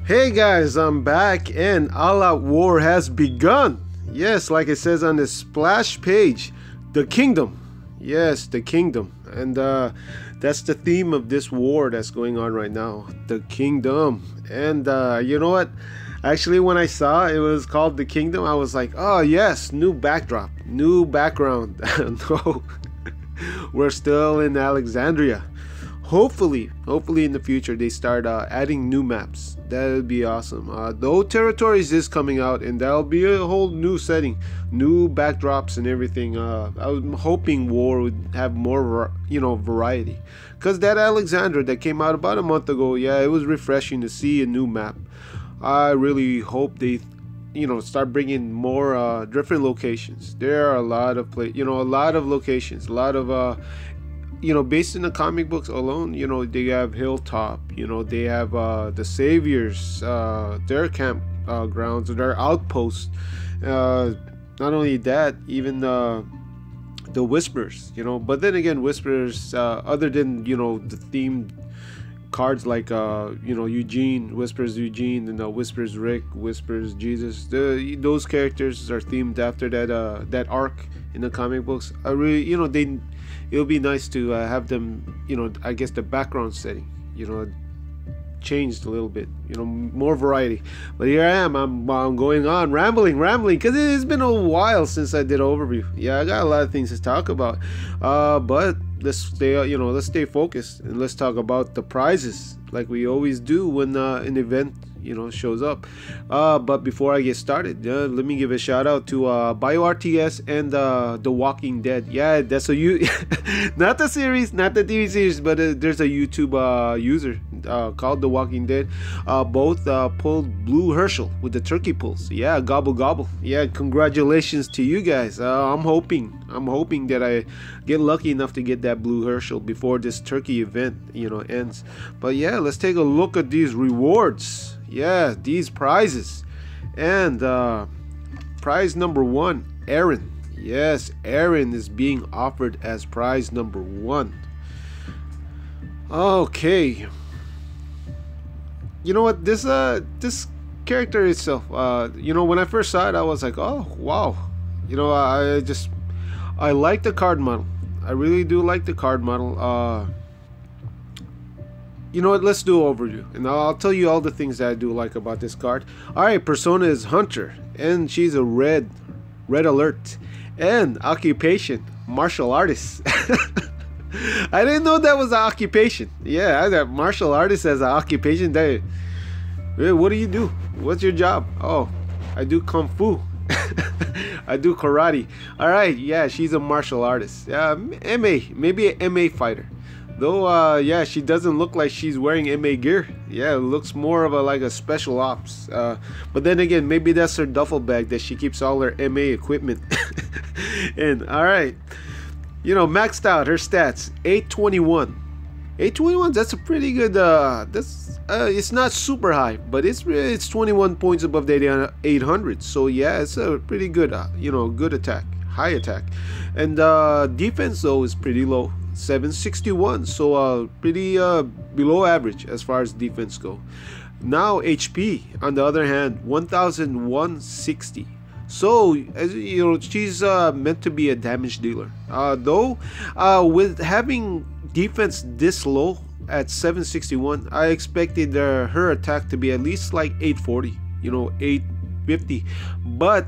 Hey guys, I'm back and All Out War has begun. Yes, like it says on the splash page, the kingdom. Yes, the kingdom. And that's the theme of this war that's going on right now, the kingdom. And you know what? Actually, when I saw it was called the kingdom, I was like, oh yes, new backdrop, new background. No, we're still in Alexandria. Hopefully in the future they start adding new maps. That would be awesome. The old territories is coming out, and that'll be a whole new setting, new backdrops and everything. I was hoping war would have more, variety, because that Alexandria that came out about a month ago, yeah, it was refreshing to see a new map. I really hope they start bringing more different locations. There are a lot of a lot of locations, a lot of based in the comic books alone. They have Hilltop, they have the Saviors, their camp grounds, their outposts. Not only that, even the Whispers, but then again, Whispers, other than the themed cards like Eugene, Whispers Eugene, and Whispers Rick, Whispers Jesus, those characters are themed after that arc in the comic books. I really, it'll be nice to have them, I guess the background setting, changed a little bit, more variety. But here I am, I'm going on rambling because it's been a while since I did an overview. Yeah, I got a lot of things to talk about, but let's stay focused, and let's talk about the prizes like we always do when an event shows up. But before I get started, let me give a shout out to BioRTS and The Walking Dead. Yeah, that's not the series, not the TV series, but there's a YouTube user called The Walking Dead. Both pulled Blue Herschel with the turkey pulls. Yeah, gobble gobble. Yeah, congratulations to you guys. I'm hoping that I get lucky enough to get that Blue Herschel before this turkey event ends. But yeah, let's take a look at these rewards. Yeah, these prizes. And prize number 1, Aaron. Yes, Aaron is being offered as prize number 1. Okay, you know what, this character itself, when I first saw it, I was like, oh wow, I like the card model. I really do like the card model. You know what, let's do an overview, and I'll tell you all the things that I do like about this card. Alright, persona is Hunter, and she's a red alert, and occupation, martial artist. I didn't know that was an occupation. Yeah, I got martial artist as an occupation. What do you do? What's your job? Oh, I do kung fu. I do karate. Alright, yeah, she's a martial artist. Maybe an MA fighter. Though, yeah, she doesn't look like she's wearing MA gear. Yeah, it looks more of like a special ops. But then again, maybe that's her duffel bag that she keeps all her MA equipment in. Alright. Maxed out her stats, 821. 821, that's a pretty good, it's not super high, but it's 21 points above the 800. So yeah, it's a pretty good, good attack, high attack. And defense though is pretty low, 761, so pretty below average as far as defense go. Now HP on the other hand, 1160. So as she's meant to be a damage dealer, though with having defense this low at 761, I expected her attack to be at least like 840, 850. But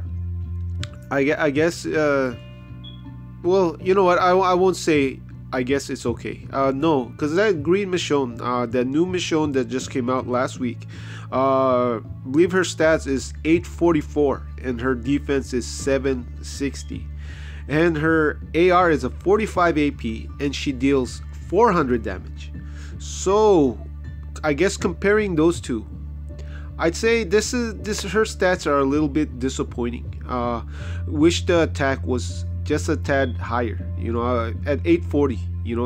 I guess well, you know what, I won't say I guess it's okay. No, because that green Michonne, that new Michonne that just came out last week, I believe her stats is 844 and her defense is 760, and her AR is a 45 AP and she deals 400 damage. So I guess comparing those two, I'd say this her stats are a little bit disappointing. Wish the attack was just a tad higher, at 840,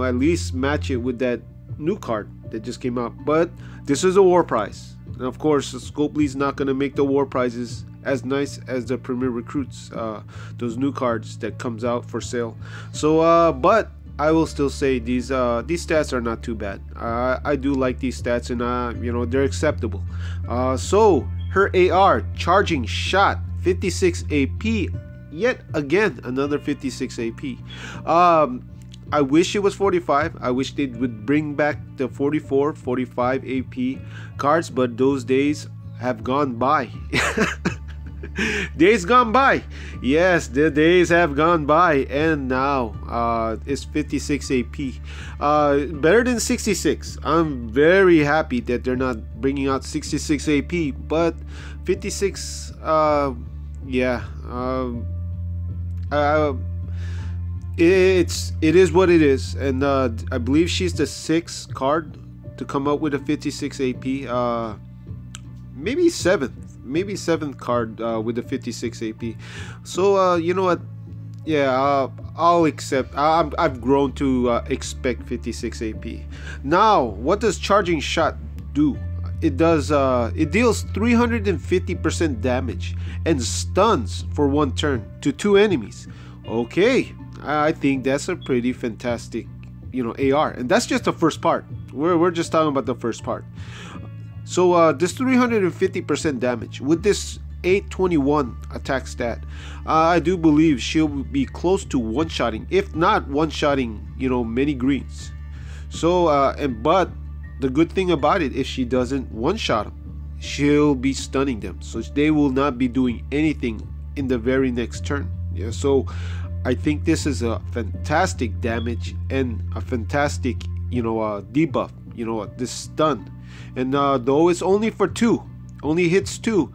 at least match it with that new card that just came out. But this is a war prize, and of course Scopely's not going to make the war prizes as nice as the Premier Recruits, those new cards that comes out for sale. So but I will still say these stats are not too bad. I do like these stats, and they're acceptable. So her AR charging shot 56 AP, yet again another 56 AP. I wish it was 45. I wish they would bring back the 44, 45 AP cards, but those days have gone by. Days gone by. Yes, the days have gone by, and now it's 56 AP. Better than 66. I'm very happy that they're not bringing out 66 AP, but 56, yeah. It is what it is, and I believe she's the 6th card to come up with a 56 AP. Maybe 7th card with the 56 AP. So you know what? Yeah, I'll accept. I've grown to expect 56 AP. Now, what does charging shot do? It does. It deals 350% damage and stuns for 1 turn to 2 enemies. Okay, I think that's a pretty fantastic, AR, and that's just the first part. We're just talking about the first part. So this 350% damage with this 821 attack stat, I do believe she'll be close to one-shotting, if not one-shotting, many greens. So but the good thing about it, if she doesn't one-shot them, she'll be stunning them, so they will not be doing anything in the very next turn. Yeah, so I think this is a fantastic damage and a fantastic, debuff. This stun. And though it's only for 2, only hits 2,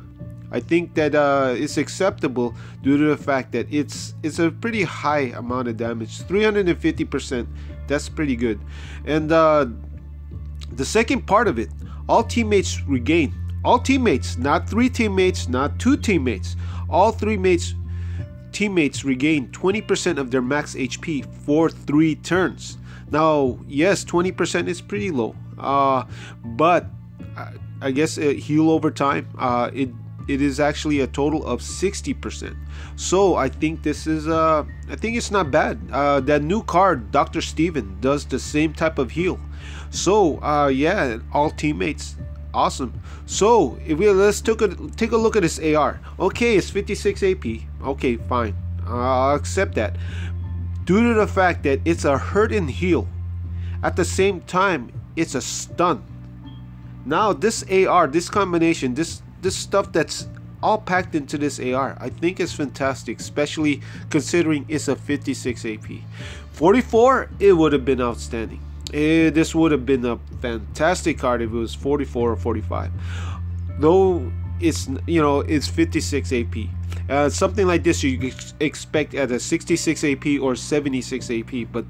I think that it's acceptable due to the fact that it's a pretty high amount of damage. 350%, that's pretty good. And the second part of it, all teammates regain. All teammates, not 3 teammates, not 2 teammates. All 3 teammates regain 20% of their max HP for 3 turns. Now, yes, 20% is pretty low. But I guess heal over time, it is actually a total of 60%. So I think this is I think it's not bad. That new card, Dr. Steven, does the same type of heal. So yeah, all teammates, awesome. So if let's take a look at this AR. Okay, it's 56 AP. Okay, fine, I'll accept that, due to the fact that it's a hurt and heal. At the same time, it's a stun. Now this AR, this combination, this stuff that's all packed into this AR, I think is fantastic, especially considering it's a 56 AP. 44, it would have been outstanding. This would have been a fantastic card if it was 44 or 45. Though it's it's 56 AP. Something like this you expect at a 66 AP or 76 AP, but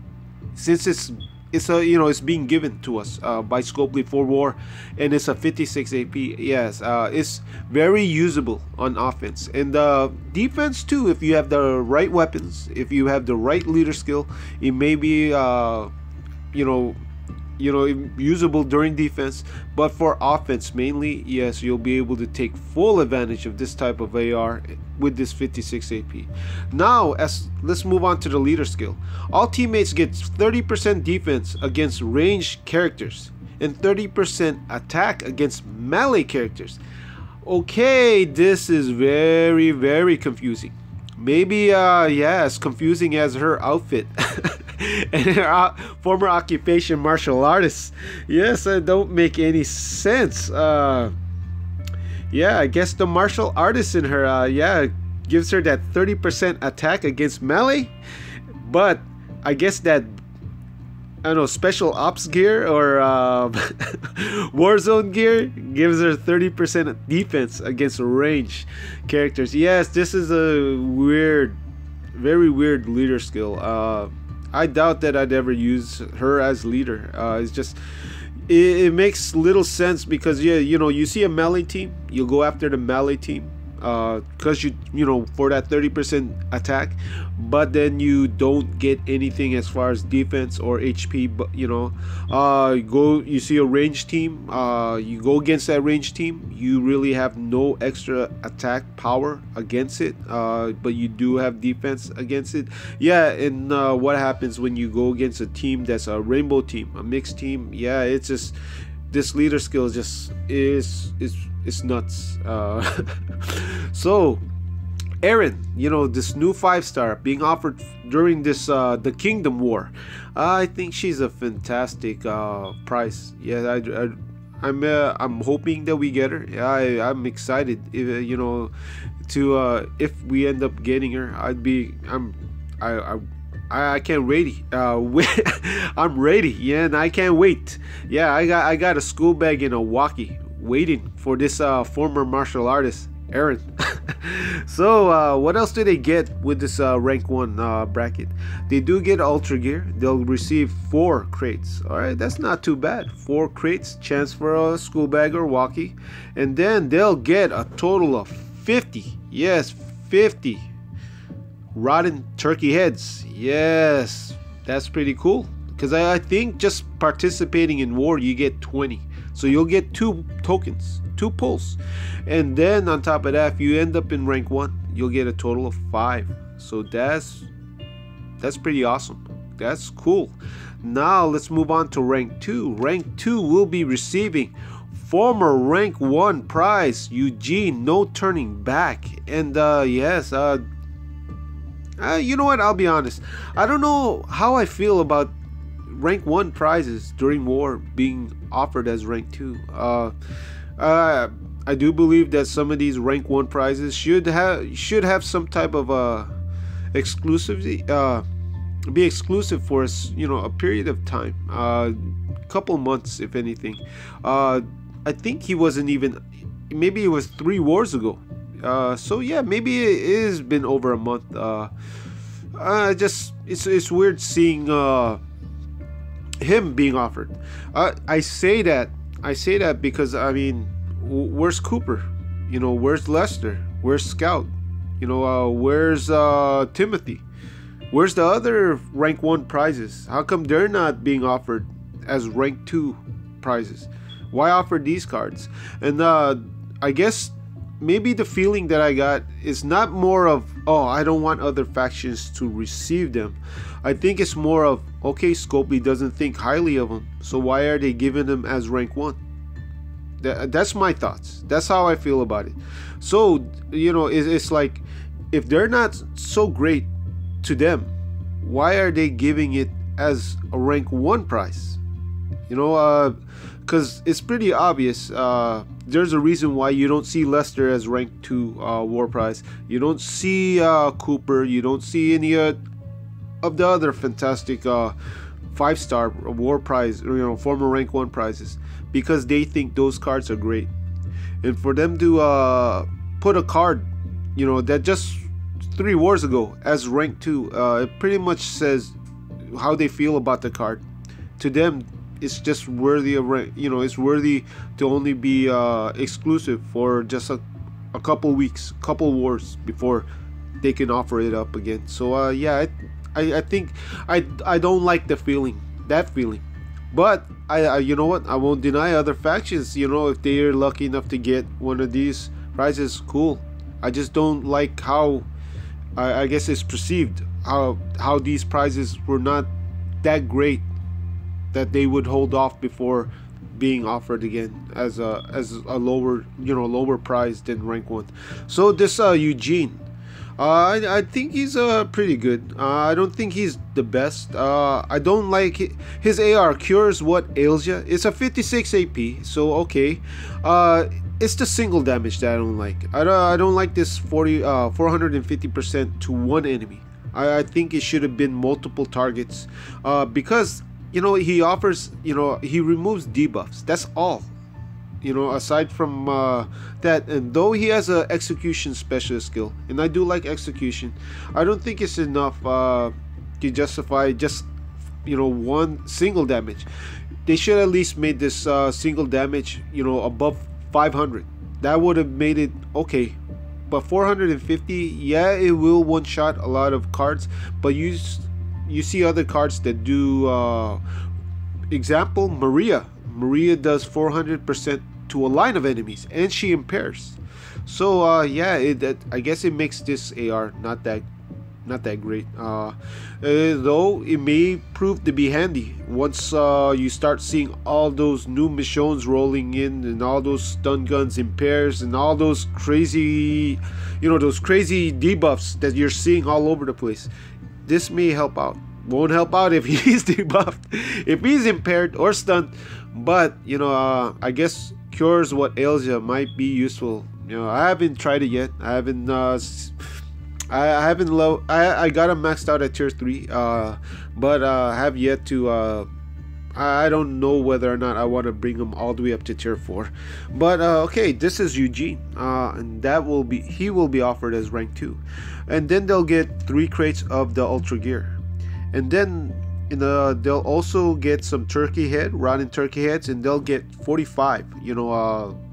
since it's being given to us by Scopely for War, and it's a 56 AP. Yes, it's very usable on offense and defense too. If you have the right weapons, if you have the right leader skill, it may be usable during defense, but for offense mainly, yes, you'll be able to take full advantage of this type of AR with this 56 AP. Now, let's move on to the leader skill. All teammates get 30% defense against ranged characters and 30% attack against melee characters. Okay, this is very, very confusing. Maybe yeah, as confusing as her outfit. And her former occupation, martial artist. Yes, it don't make any sense. Yeah, I guess the martial artist in her, yeah, gives her that 30% attack against melee. But I guess that, I don't know, special ops gear or Warzone gear gives her 30% defense against range characters. Yes, this is a weird, very weird leader skill. I doubt that I'd ever use her as leader. It's just, it makes little sense because, yeah, you see a melee team, you'll go after the melee team, because you know, for that 30% attack, but then you don't get anything as far as defense or HP. But you know, you see a range team, you go against that range team, you really have no extra attack power against it, but you do have defense against it. Yeah. And what happens when you go against a team that's a rainbow team, a mixed team? Yeah, it's just, this leader skill just is nuts. So Eren, you know, this new 5-star being offered during this the Kingdom War, I think she's a fantastic price. Yeah, I'm hoping that we get her. Yeah, I'm excited. If, you know, to if we end up getting her, I can't ready. I'm ready. Yeah, and I can't wait. Yeah, I got a school bag and a walkie waiting for this former martial artist, Eren. So what else do they get with this rank 1 bracket? They do get ultra gear. They'll receive 4 crates. All right, that's not too bad. 4 crates, chance for a school bag or walkie, and then they'll get a total of 50. Yes, 50 rotten turkey heads. Yes, that's pretty cool, because I think just participating in war you get 20, so you'll get 2 tokens, 2 pulls, and then on top of that, if you end up in rank 1, you'll get a total of 5. So that's pretty awesome. That's cool. Now let's move on to rank 2. Rank 2 will be receiving former rank 1 prize, Eugene, no turning back. And yes, you know what, I'll be honest, I don't know how I feel about rank 1 prizes during war being offered as rank 2. I do believe that some of these rank 1 prizes should have some type of exclusivity, be exclusive for us, you know, a period of time, couple months if anything. I think he wasn't even, maybe it was 3 wars ago. So yeah, maybe it has been over a month. Just it's weird seeing him being offered. I say that because I mean, where's Cooper? You know, where's Lester? Where's Scout? You know, where's Timothy? Where's the other rank 1 prizes? How come they're not being offered as rank 2 prizes? Why offer these cards? And I guess maybe the feeling that I got is not more of, oh, I don't want other factions to receive them. I think it's more of, okay, Scopely doesn't think highly of them, so why are they giving them as rank 1? That's my thoughts. That's how I feel about it. So, you know, it's like, if they're not so great to them, why are they giving it as a rank 1 prize? You know, because it's pretty obvious. There's a reason why you don't see Lester as rank 2 war prize. You don't see Cooper. You don't see any of the other fantastic 5-star war prize, or, you know, former rank 1 prizes, because they think those cards are great. And for them to put a card, you know, that just 3 wars ago as rank 2, it pretty much says how they feel about the card. To them, it's just worthy of, you know, it's worthy to only be exclusive for just a couple weeks, couple wars before they can offer it up again. So yeah, I think I don't like that feeling, but I you know what, I won't deny other factions, you know, if they're lucky enough to get one of these prizes, cool. I just don't like how I guess it's perceived, how these prizes were not that great that they would hold off before being offered again as a lower, you know, lower price than rank 1. So this Eugene, I think he's pretty good. I don't think he's the best. I don't like it. His AR cures what ails ya. It's a 56 AP, so okay. It's the single damage that I don't like. I don't like this 450% to one enemy. I think it should have been multiple targets, because, you know, he offers, you know, he removes debuffs. That's all. You know, aside from that, and though he has a execution specialist skill, and I do like execution, I don't think it's enough to justify just, you know, one single damage. They should at least made this single damage, you know, above 500. That would have made it okay. but 450, yeah, it will one shot a lot of cards. But you see other cards that do, example, Maria does 400% to a line of enemies, and she impairs. So yeah, I guess it makes this AR not that great, though it may prove to be handy once you start seeing all those new Michonnes rolling in, and all those stun guns in pairs, and all those crazy, those crazy debuffs that you're seeing all over the place. This may help out. Won't help out if he's debuffed, if he's impaired or stunned, but I guess Cures What Ails Ya might be useful. I haven't tried it yet. I haven't I got him maxed out at tier 3, but have yet to, I don't know whether or not I want to bring him all the way up to tier 4. But okay, this is Eugene, and he will be offered as rank 2, and then they'll get 3 crates of the Ultra Gear, and then they'll also get some turkey head, rotten turkey heads, and they'll get 45,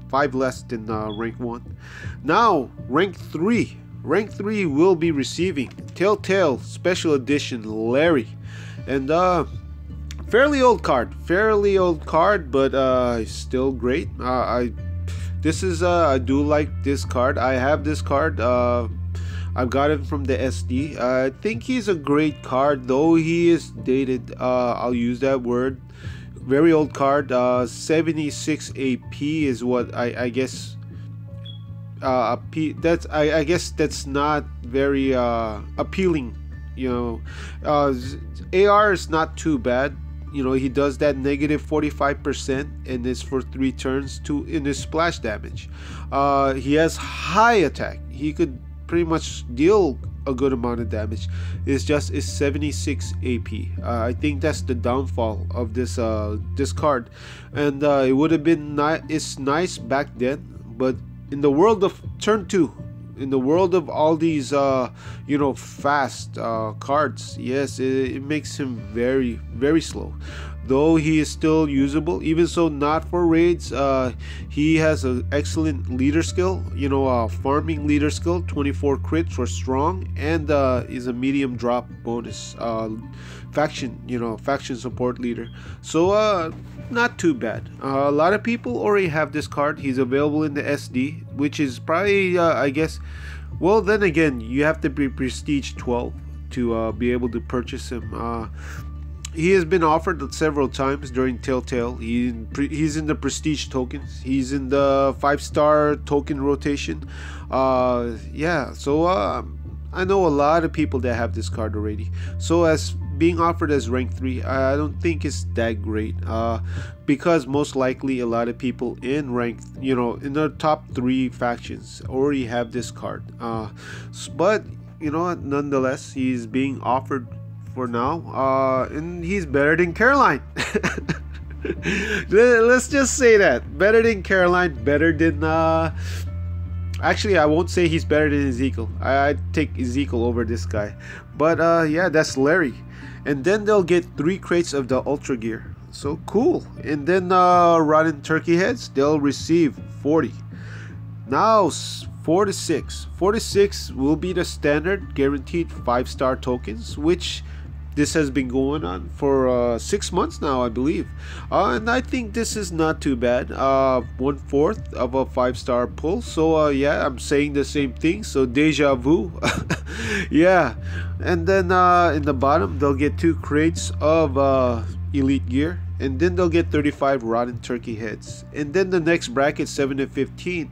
5 less than rank 1. Now rank 3 will be receiving Telltale Special Edition Larry, and fairly old card, but still great. I do like this card. I have this card. I've got it from the SD. I think he's a great card, though he is dated. I'll use that word. Very old card. 76 AP is what I guess. I guess that's not very appealing. AR is not too bad. He does that negative 45%, and it's for 3 turns in his splash damage. He has high attack. He could pretty much deal a good amount of damage. It's 76 AP. I think that's the downfall of this card, and it would have been it's nice back then, but in the world of turn 2, in the world of all these fast cards, yes, it makes him very, very slow, though he is still usable. Even so, not for raids. He has an excellent leader skill, farming leader skill, 24 crit for strong, and is a medium drop bonus faction support leader. So not too bad. A lot of people already have this card. He's available in the SD, which is probably I guess, well, then again, you have to be prestige 12 to be able to purchase him. He has been offered several times during Telltale. He's in the prestige tokens. He's in the 5-star token rotation. Yeah, so I know a lot of people that have this card already. So as being offered as rank 3, I don't think it's that great, because most likely a lot of people in rank, in the top 3 factions already have this card. But nonetheless, he's being offered for now, and he's better than Caroline. Let's just say that, better than Caroline, better than actually, I won't say he's better than Ezekiel. I'd take Ezekiel over this guy. But yeah, that's Larry. And then they'll get 3 crates of the Ultra Gear. So cool. And then rotten turkey heads, they'll receive 40. Now 4 to 6. 4 to 6 will be the standard guaranteed 5-star tokens, which this has been going on for 6 months now, I believe, and I think this is not too bad. 1/4 of a 5-star pull. So yeah, I'm saying the same thing. So deja vu. Yeah, and then in the bottom they'll get 2 crates of elite gear, and then they'll get 35 rotten turkey heads. And then the next bracket, 7 to 15,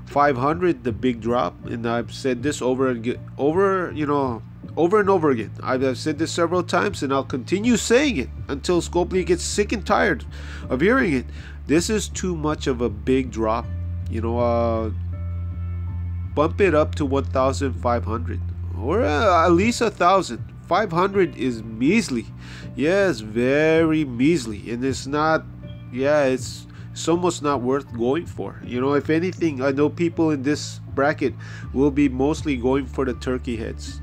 500, the big drop. And I've said this over and over again. I've said this several times, and I'll continue saying it until Scopely gets sick and tired of hearing it. This is too much of a big drop. Bump it up to 1,500 or at least 1,000. 500 is measly. Yes, very measly, and it's not. Yeah, it's almost not worth going for. If anything, I know people in this bracket will be mostly going for the turkey heads.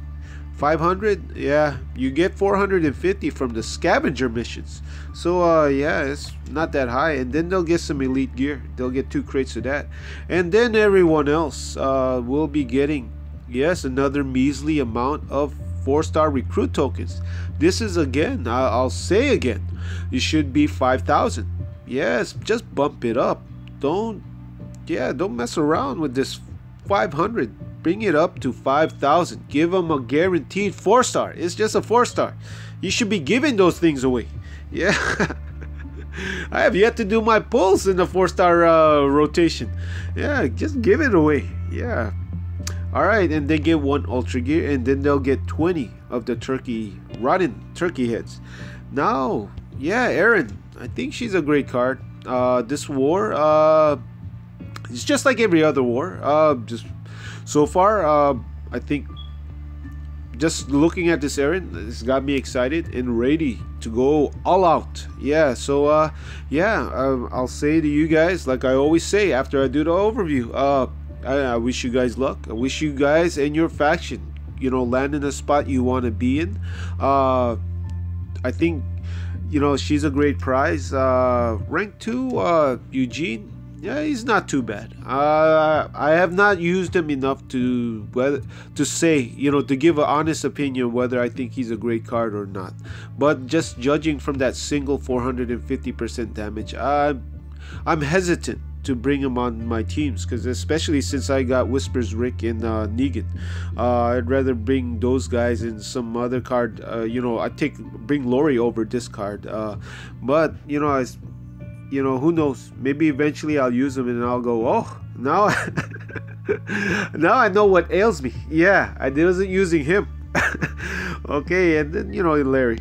500, yeah, you get 450 from the scavenger missions. So yeah, it's not that high. And then they'll get some elite gear. They'll get 2 crates of that. And then everyone else will be getting, yes, another measly amount of 4-star recruit tokens. This is, again, I'll say again, it should be 5,000. Yes, just bump it up. Don't mess around with this 500. Bring it up to 5,000. Give them a guaranteed 4-star. It's just a 4-star. You should be giving those things away. Yeah. I have yet to do my pulls in the 4-star rotation. Yeah, just give it away. Yeah. Alright, and they get 1 ultra gear, and then they'll get 20 of the rotten turkey heads. Now, yeah, Erin, I think she's a great card. This war, it's just like every other war. Just so far, I think just looking at this Erin, it's got me excited and ready to go all out. Yeah, so yeah, I'll say to you guys, like I always say after I do the overview, I wish you guys luck. I wish you guys and your faction, you know, land in the spot you want to be in. I think, you know, she's a great prize. Rank 2, Eugene, yeah, he's not too bad. I have not used him enough to say, you know, to give an honest opinion whether I think he's a great card or not. But just judging from that single 450% damage, I'm hesitant to bring him on my teams, because especially since I got Whispers Rick and Negan, I'd rather bring those guys in some other card. You know, bring Lori over this card. But you know, who knows? Maybe eventually I'll use him and I'll go, oh, now now I know what ails me. Yeah, I wasn't using him. Okay, and then, you know, Larry.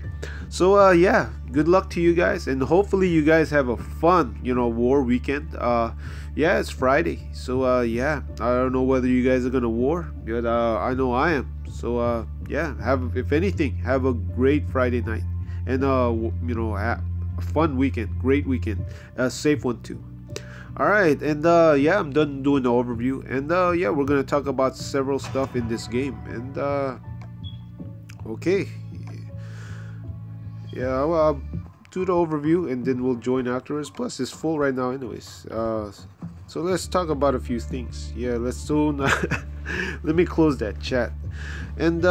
So yeah, good luck to you guys, and hopefully you guys have a fun, you know, war weekend. Yeah, it's Friday, so yeah, I don't know whether you guys are gonna war, but I know I am. So yeah, if anything, have a great Friday night, and you know, a fun weekend, great weekend, a safe one too. All right, and yeah, I'm done doing the overview, and yeah, we're gonna talk about several stuff in this game, and okay. Yeah, well, I'll do the overview and then we'll join afterwards. Plus, it's full right now anyways. So let's talk about a few things. Yeah, let's do... let me close that chat. And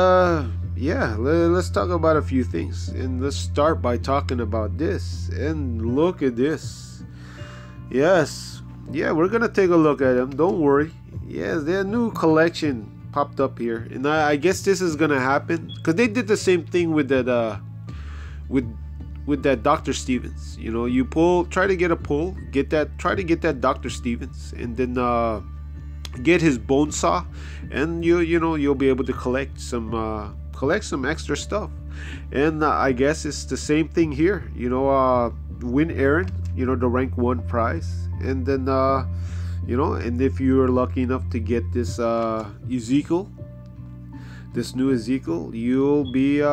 yeah, let's talk about a few things. And let's start by talking about this. And look at this. Yes. Yeah, we're going to take a look at them. Don't worry. Yes, their new collection popped up here. And I guess this is going to happen, because they did the same thing with that... with that Dr. Stevens. You know, you try to get a pull, try to get that Dr. Stevens, and then get his bone saw, and you know, you'll be able to collect some extra stuff. And I guess it's the same thing here. You know, win Erin, you know, the rank 1 prize, and then you know, and if you're lucky enough to get this Ezekiel, this new Ezekiel, you'll be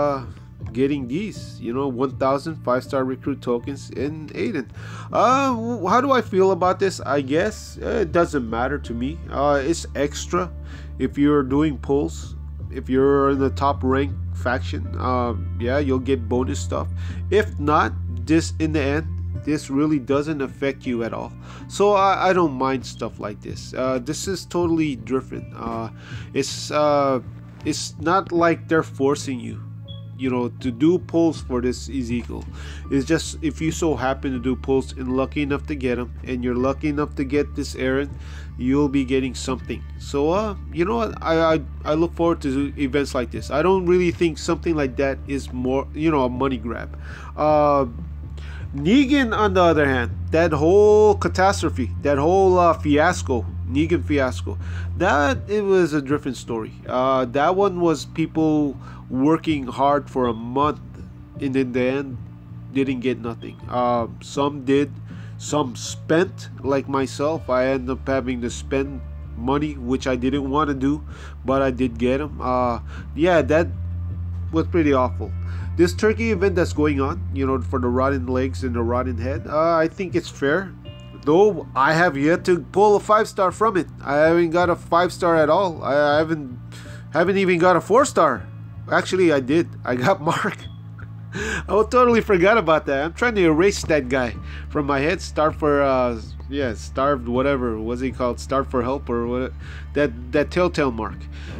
getting these, you know, 1,000 5-star recruit tokens in Aiden. How do I feel about this? I guess it doesn't matter to me. It's extra if you're doing pulls. If you're in the top rank faction, yeah, you'll get bonus stuff. If not, this in the end, this really doesn't affect you at all. So I don't mind stuff like this. This is totally different. It's not like they're forcing you, you know, to do pulls for this Ezekiel. It's just if you so happen to do pulls and lucky enough to get them, and you're lucky enough to get this Erin, you'll be getting something. So you know what, I look forward to events like this. I don't really think something like that is more, you know, a money grab. Negan, on the other hand, that whole catastrophe, that whole fiasco, Negan fiasco, that it was a different story. That one was people working hard for a month, and in the end didn't get nothing. Some did, some spent, like myself. I ended up having to spend money, which I didn't want to do, but I did get them. Yeah, that was pretty awful. This turkey event that's going on, you know, for the rotten legs and the rotten head, I think it's fair, though I have yet to pull a 5-star from it. I haven't got a 5-star at all. I haven't even got a 4-star. Actually, I did. I got Mark. I totally forgot about that. I'm trying to erase that guy from my head. Starved for, yeah, starved, whatever. What's he called? Starved for help or what? That Telltale Mark.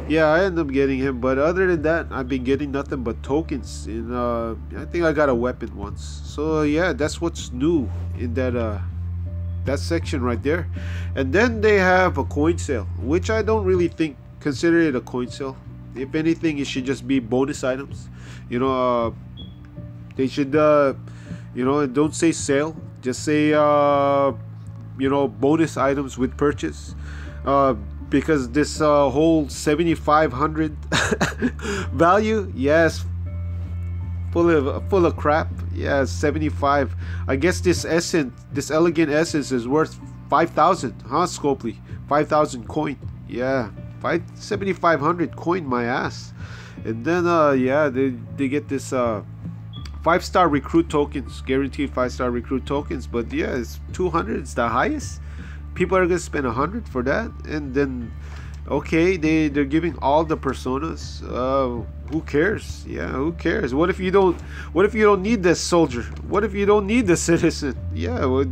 Yeah, I ended up getting him. But other than that, I've been getting nothing but tokens. And I think I got a weapon once. So yeah, that's what's new in that section right there. And then they have a coin sale, which I don't really consider it a coin sale. If anything, it should just be bonus items. You know, they should, you know, don't say sale. Just say, you know, bonus items with purchase. Because this whole 7,500 value, yes, full of crap. Yeah, 75. I guess this elegant essence is worth 5,000, huh, Scopely? 5,000 coin. Yeah, 7,500 coin, my ass. And then yeah, they get this 5-star recruit tokens, guaranteed 5-star recruit tokens. But yeah, it's 200. It's the highest. People are gonna spend 100 for that, and then okay, they're giving all the personas. Who cares? Yeah, who cares? What if you don't need this soldier? What if you don't need the citizen? Yeah,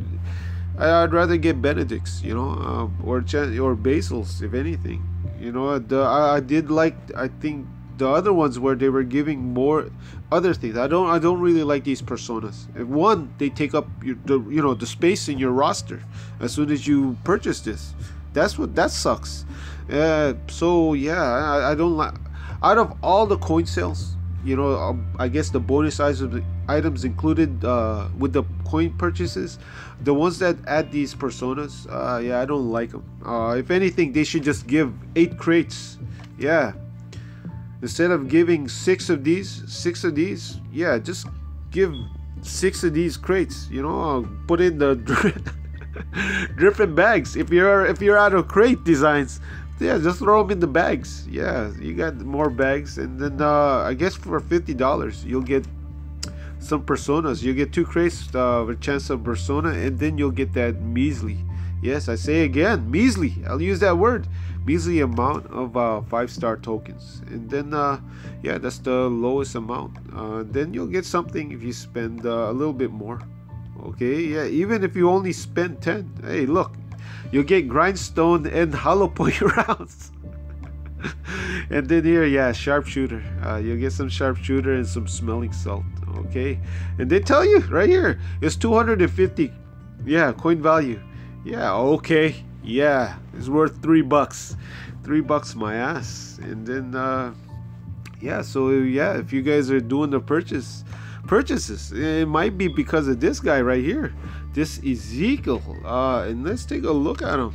I'd rather get Benedicts, you know, or Basils, if anything. You know, I did like, I think the other ones where they were giving more other things. I don't really like these personas. If one, they take up the space in your roster as soon as you purchase this. That sucks. So yeah, I don't like. Out of all the coin sales, you know, I guess the bonus items included with the coin purchases, the ones that add these personas, yeah, I don't like them. If anything, they should just give 8 crates. Yeah, instead of giving 6 of these, yeah, just give 6 of these crates. You know, put in the different bags. If you're out of crate designs, yeah, just throw them in the bags. Yeah, you got more bags. And then I guess for $50 you'll get some personas. You get 2 crates with a chance of persona, and then you'll get that measly, yes, I say again, measly, I'll use that word, measly amount of 5-star tokens. And then yeah, that's the lowest amount. Then you'll get something if you spend a little bit more. Okay, yeah, even if you only spend 10, hey, look, you'll get grindstone and hollow point rounds. And then here, yeah, sharpshooter. You'll get some sharpshooter and some smelling salt. Okay, and they tell you right here it's 250, yeah, coin value. Yeah, okay, yeah, it's worth $3. $3, my ass. And then yeah, so yeah, if you guys are doing the purchases, it might be because of this guy right here, this Ezekiel. And let's take a look at him.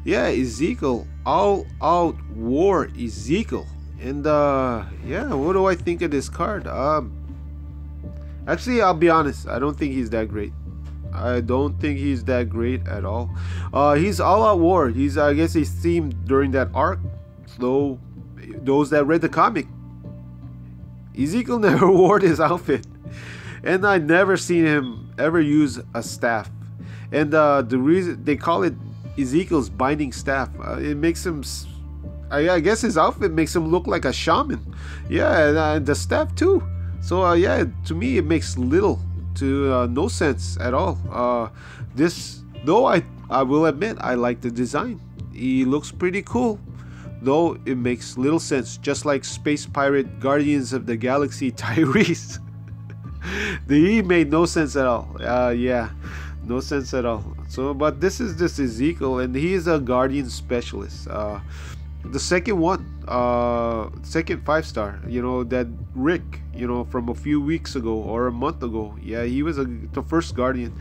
Yeah, Ezekiel, all out war Ezekiel. And yeah, what do I think of this card? Actually, I'll be honest, I don't think he's that great. I don't think he's that great at all. He's all out war. I guess he's themed during that arc. So those that read the comic, Ezekiel never wore his outfit, and I never seen him ever use a staff. And the reason they call it Ezekiel's binding staff, it makes him, I guess his outfit makes him look like a shaman. Yeah, and the staff too. So yeah, to me it makes little to no sense at all. This, though, I will admit I like the design. He looks pretty cool, though it makes little sense. Just like Space Pirate Guardians of the Galaxy Tyrese. He made no sense at all. Yeah, no sense at all. So, but this is this Ezekiel, and he is a Guardian specialist. The second one, second 5-star, you know, that Rick, you know, from a few weeks ago or a month ago. Yeah, he was the first Guardian.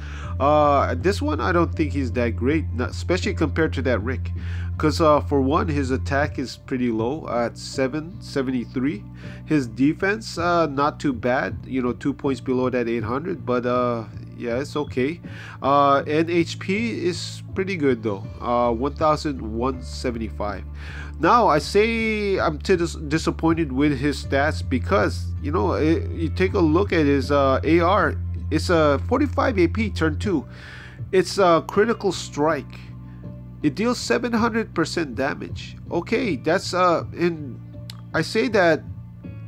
This one, I don't think he's that great, especially compared to that Rick, because for one, his attack is pretty low at 773. His defense, not too bad, you know, 2 points below that 800, but yeah, it's okay. And HP is pretty good though, 1175. Now I say I'm disappointed with his stats because, you know, you take a look at his AR. It's a 45 AP turn 2. It's a critical strike. It deals 700% damage. Okay, that's and I say that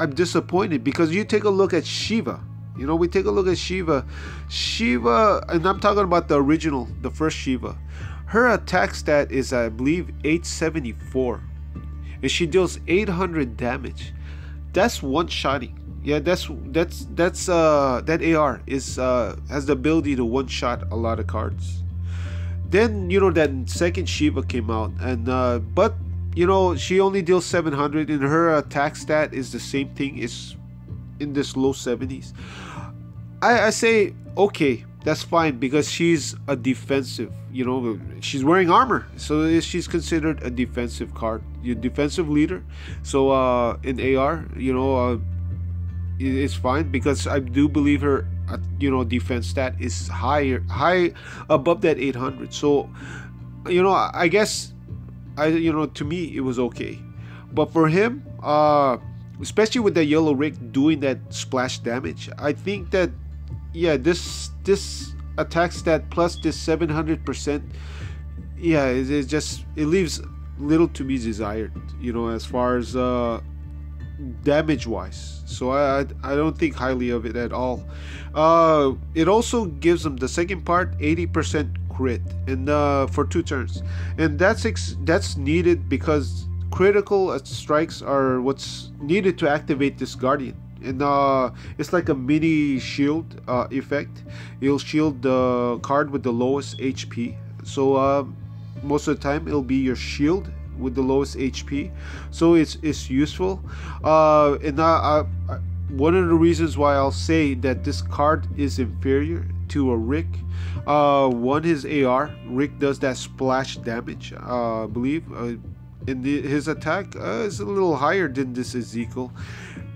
I'm disappointed, because you take a look at Shiva. You know, we take a look at Shiva. Shiva, and I'm talking about the original, the first Shiva. Her attack stat is, I believe, 874, and she deals 800 damage. That's one-shotting. Yeah, that AR is has the ability to one-shot a lot of cards. Then, you know, that second Shiva came out, and but you know, she only deals 700, and her attack stat is the same thing. It's in this low 70s. I say, okay, that's fine, because she's a defensive, you know, she's wearing armor, so she's considered a defensive card, your defensive leader. So in AR, you know, it's fine, because I do believe her, you know, defense stat is high above that 800. So, you know, I guess, you know, to me it was okay. But for him, especially with the yellow Rick doing that splash damage, I think that, yeah, this attack stat plus this 700%, yeah, it just, it leaves little to be desired, you know, as far as damage wise. So I don't think highly of it at all. It also gives them the second part, 80% crit, and for 2 turns, and that's needed, because critical strikes are what's needed to activate this Guardian. And it's like a mini shield effect. It'll shield the card with the lowest HP. So most of the time it'll be your shield with the lowest HP. So it's useful. And one of the reasons why I'll say that this card is inferior to a Rick, one, his AR. Rick does that splash damage, I believe. And his attack is a little higher than this Ezekiel.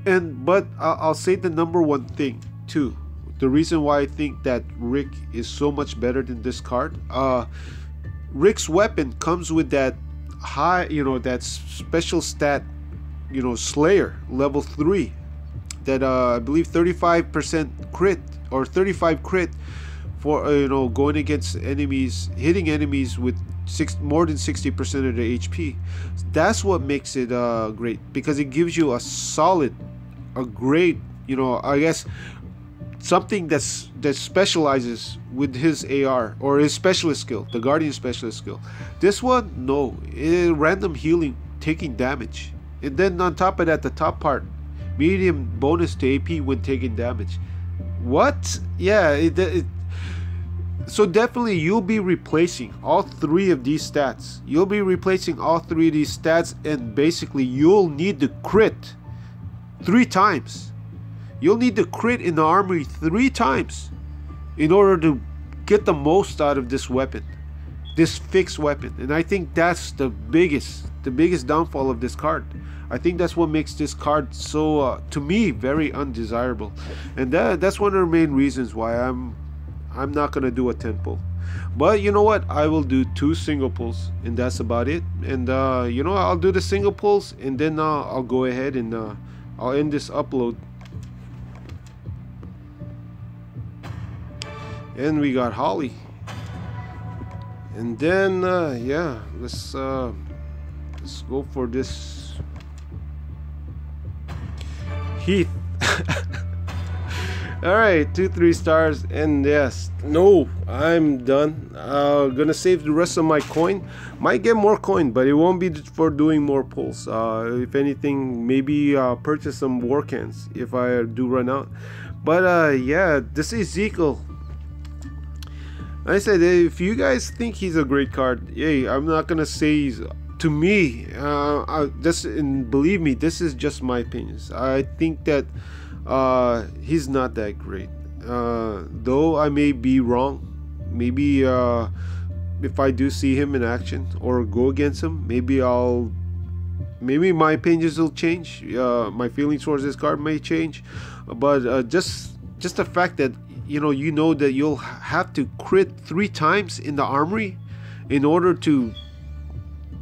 But I'll say the number one thing too, the reason why I think that Rick is so much better than this card, Rick's weapon comes with that high, you know, that special stat, you know, Slayer level 3, that I believe 35% crit, or 35 crit for you know, going against enemies, hitting enemies with more than 60% of the HP. That's what makes it great, because it gives you a great, you know, I guess something that specializes with his AR or his specialist skill, the Guardian specialist skill. This one, no, random healing, taking damage, and then on top of that, the top part, medium bonus to AP when taking damage. What? Yeah, so definitely you'll be replacing all 3 of these stats. You'll be replacing all 3 of these stats, and basically you'll need to crit 3 times. You'll need to crit in the armory 3 times in order to get the most out of this weapon, this fixed weapon. And I think that's the biggest downfall of this card. I think that's what makes this card so, to me, very undesirable. And that's one of the main reasons why I'm not gonna do a 10 pull. But you know what, I will do 2 single pulls, and that's about it. And you know, I'll do the single pulls, and then I'll go ahead and I'll end this upload. And we got Holly, and then yeah, let's go for this Heath. Alright, 2 3 stars, and yes, no, I'm done. Gonna save the rest of my coin. Might get more coin, but it won't be for doing more pulls. If anything, maybe purchase some war cans if I do run out. But yeah, this Ezekiel, like I said, if you guys think he's a great card, hey, I'm not gonna say he's, to me, and believe me, this is just my opinions. I think that he's not that great, though I may be wrong. Maybe if I do see him in action or go against him, maybe my opinions will change. My feelings towards this card may change, but just the fact that you know that you'll have to crit 3 times in the armory in order to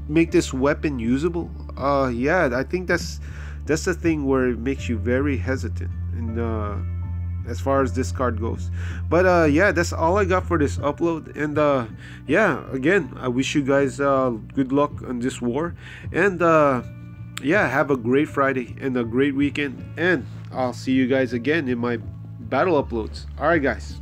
make this weapon usable. Yeah, I think that's the thing where it makes you very hesitant, and as far as this card goes. But yeah, that's all I got for this upload. And yeah, again, I wish you guys good luck on this war. And yeah, have a great Friday and a great weekend, and I'll see you guys again in my battle uploads. All right, guys.